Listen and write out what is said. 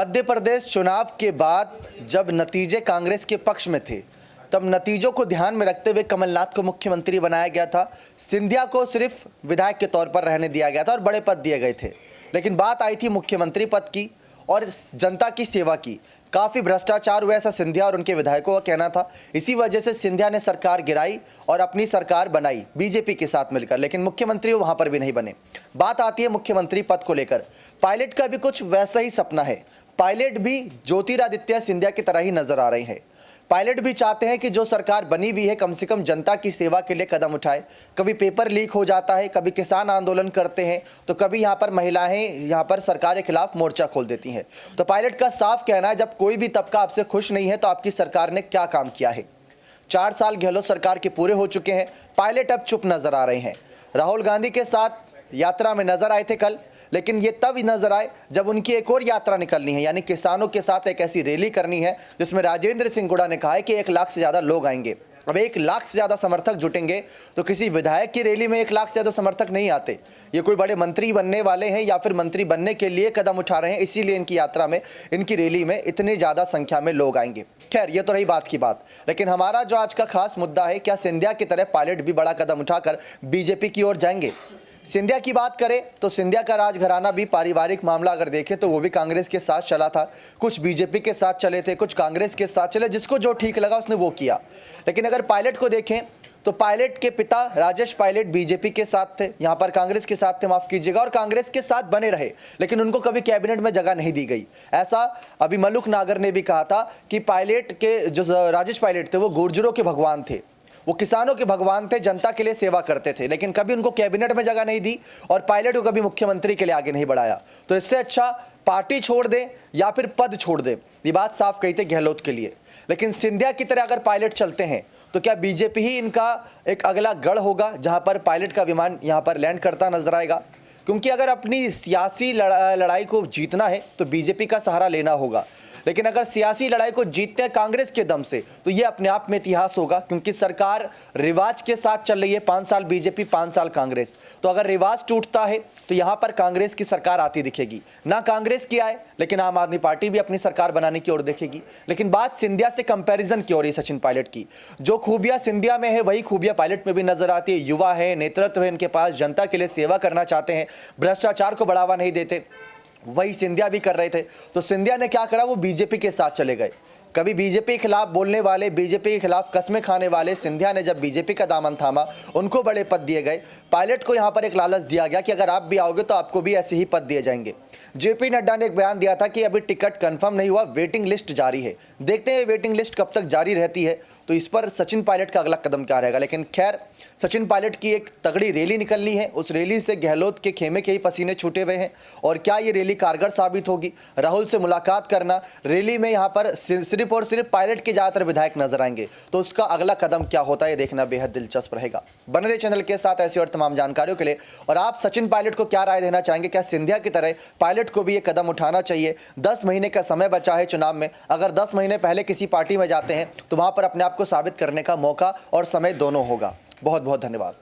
मध्य प्रदेश चुनाव के बाद जब नतीजे कांग्रेस के पक्ष में थे, तब नतीजों को ध्यान में रखते हुए कमलनाथ को मुख्यमंत्री बनाया गया था। सिंधिया को सिर्फ विधायक के तौर पर रहने दिया गया था और बड़े पद दिए गए थे। लेकिन बात आई थी मुख्यमंत्री पद की और जनता की सेवा की। काफ़ी भ्रष्टाचार हुआ, ऐसा सिंधिया और उनके विधायकों का कहना था। इसी वजह से सिंधिया ने सरकार गिराई और अपनी सरकार बनाई बीजेपी के साथ मिलकर, लेकिन मुख्यमंत्री वो वहाँ पर भी नहीं बने। बात आती है मुख्यमंत्री पद को लेकर। पायलट का भी कुछ वैसा ही सपना है। पायलट भी ज्योतिरादित्य सिंधिया की तरह ही नजर आ रहे हैं। पायलट भी चाहते हैं कि जो सरकार बनी हुई है कम से कम जनता की सेवा के लिए कदम उठाए। कभी पेपर लीक हो जाता है, कभी किसान आंदोलन करते हैं, तो कभी यहाँ पर महिलाएं यहाँ पर सरकार के खिलाफ मोर्चा खोल देती हैं। तो पायलट का साफ कहना है, जब कोई भी तबका आपसे खुश नहीं है तो आपकी सरकार ने क्या काम किया है। 4 साल गहलोत सरकार के पूरे हो चुके हैं। पायलट अब चुप नजर आ रहे हैं। राहुल गांधी के साथ यात्रा में नजर आए थे कल, लेकिन ये तब नजर आए जब उनकी एक और यात्रा निकलनी है, यानी किसानों के साथ एक ऐसी रैली करनी है जिसमें राजेंद्र सिंह गुड़ा ने कहा है कि 1 लाख से ज़्यादा लोग आएंगे। अब 1 लाख से ज़्यादा समर्थक जुटेंगे तो किसी विधायक की रैली में 1 लाख से ज़्यादा समर्थक नहीं आते। ये कोई बड़े मंत्री बनने वाले हैं या फिर मंत्री बनने के लिए कदम उठा रहे हैं, इसीलिए इनकी यात्रा में, इनकी रैली में इतनी ज़्यादा संख्या में लोग आएंगे। खैर, ये तो रही बात की बात, लेकिन हमारा जो आज का खास मुद्दा है, क्या सिंधिया की तरह पायलट भी बड़ा कदम उठाकर बीजेपी की ओर जाएंगे। सिंधिया की बात करें तो सिंधिया का राजघराना भी पारिवारिक मामला अगर देखें तो वो भी कांग्रेस के साथ चला था। कुछ बीजेपी के साथ चले थे, कुछ कांग्रेस के साथ चले, जिसको जो ठीक लगा उसने वो किया। लेकिन अगर पायलट को देखें तो पायलट के पिता राजेश पायलट बीजेपी के साथ थे, यहाँ पर कांग्रेस के साथ थे, माफ़ कीजिएगा, और कांग्रेस के साथ बने रहे, लेकिन उनको कभी कैबिनेट में जगह नहीं दी गई। ऐसा अभी मलुक नागर ने भी कहा था कि पायलट के जो राजेश पायलट थे वो गुर्जरों के भगवान थे, वो किसानों के भगवान थे, जनता के लिए सेवा करते थे, लेकिन कभी उनको कैबिनेट में जगह नहीं दी और पायलट को कभी मुख्यमंत्री के लिए आगे नहीं बढ़ाया। तो इससे अच्छा पार्टी छोड़ दें या फिर पद छोड़ दें, ये बात साफ कही थी गहलोत के लिए। लेकिन सिंधिया की तरह अगर पायलट चलते हैं तो क्या बीजेपी ही इनका एक अगला गढ़ होगा जहां पर पायलट का विमान यहां पर लैंड करता नजर आएगा। क्योंकि अगर अपनी सियासी लड़ाई को जीतना है तो बीजेपी का सहारा लेना होगा, लेकिन अगर सियासी लड़ाई को जीतते हैं कांग्रेस के दम से तो ये अपने आप में इतिहास होगा। क्योंकि सरकार रिवाज के साथ चल रही है, 5 साल बीजेपी 5 साल कांग्रेस। तो अगर रिवाज टूटता है तो यहाँ पर कांग्रेस की सरकार आती दिखेगी। ना कांग्रेस की आए, लेकिन आम आदमी पार्टी भी अपनी सरकार बनाने की ओर देखेगी। लेकिन बात सिंधिया से कंपैरिजन की हो रही सचिन पायलट की। जो खूबियाँ सिंधिया में है वही खूबियाँ पायलट में भी नजर आती है। युवा है, नेतृत्व है इनके पास, जनता के लिए सेवा करना चाहते हैं, भ्रष्टाचार को बढ़ावा नहीं देते, वही सिंधिया भी कर रहे थे। तो सिंधिया ने क्या करा, वो बीजेपी के साथ चले गए। कभी बीजेपी के खिलाफ बोलने वाले, बीजेपी के खिलाफ कस्में खाने वाले सिंधिया ने जब बीजेपी का दामन थामा, उनको बड़े पद दिए गए। पायलट को यहाँ पर एक लालच दिया गया कि अगर आप भी आओगे तो आपको भी ऐसे ही पद दिए जाएंगे। जेपी नड्डा ने एक बयान दिया था कि अभी टिकट कंफर्म नहीं हुआ, वेटिंग लिस्ट जारी है। देखते हैं वेटिंग लिस्ट कब तक जारी रहती है, तो इस पर सचिन पायलट का अगला कदम क्या रहेगा। लेकिन खैर, सचिन पायलट की एक तगड़ी रैली निकलनी है, उस रैली से गहलोत के खेमे के ही पसीने छूटे हुए हैं। और क्या ये रैली कारगर साबित होगी। राहुल से मुलाकात करना, रैली में यहाँ पर सिर्फ और सिर्फ पायलट के ज़्यादातर विधायक नजर आएंगे, तो उसका अगला कदम क्या होता है ये देखना बेहद दिलचस्प रहेगा। बने रहे चैनल के साथ ऐसी और तमाम जानकारियों के लिए। और आप सचिन पायलट को क्या राय देना चाहेंगे, क्या सिंधिया की तरह पायलट को भी ये कदम उठाना चाहिए। 10 महीने का समय बचा है चुनाव में, अगर 10 महीने पहले किसी पार्टी में जाते हैं तो वहाँ पर अपने आप को साबित करने का मौका और समय दोनों होगा। बहुत बहुत धन्यवाद।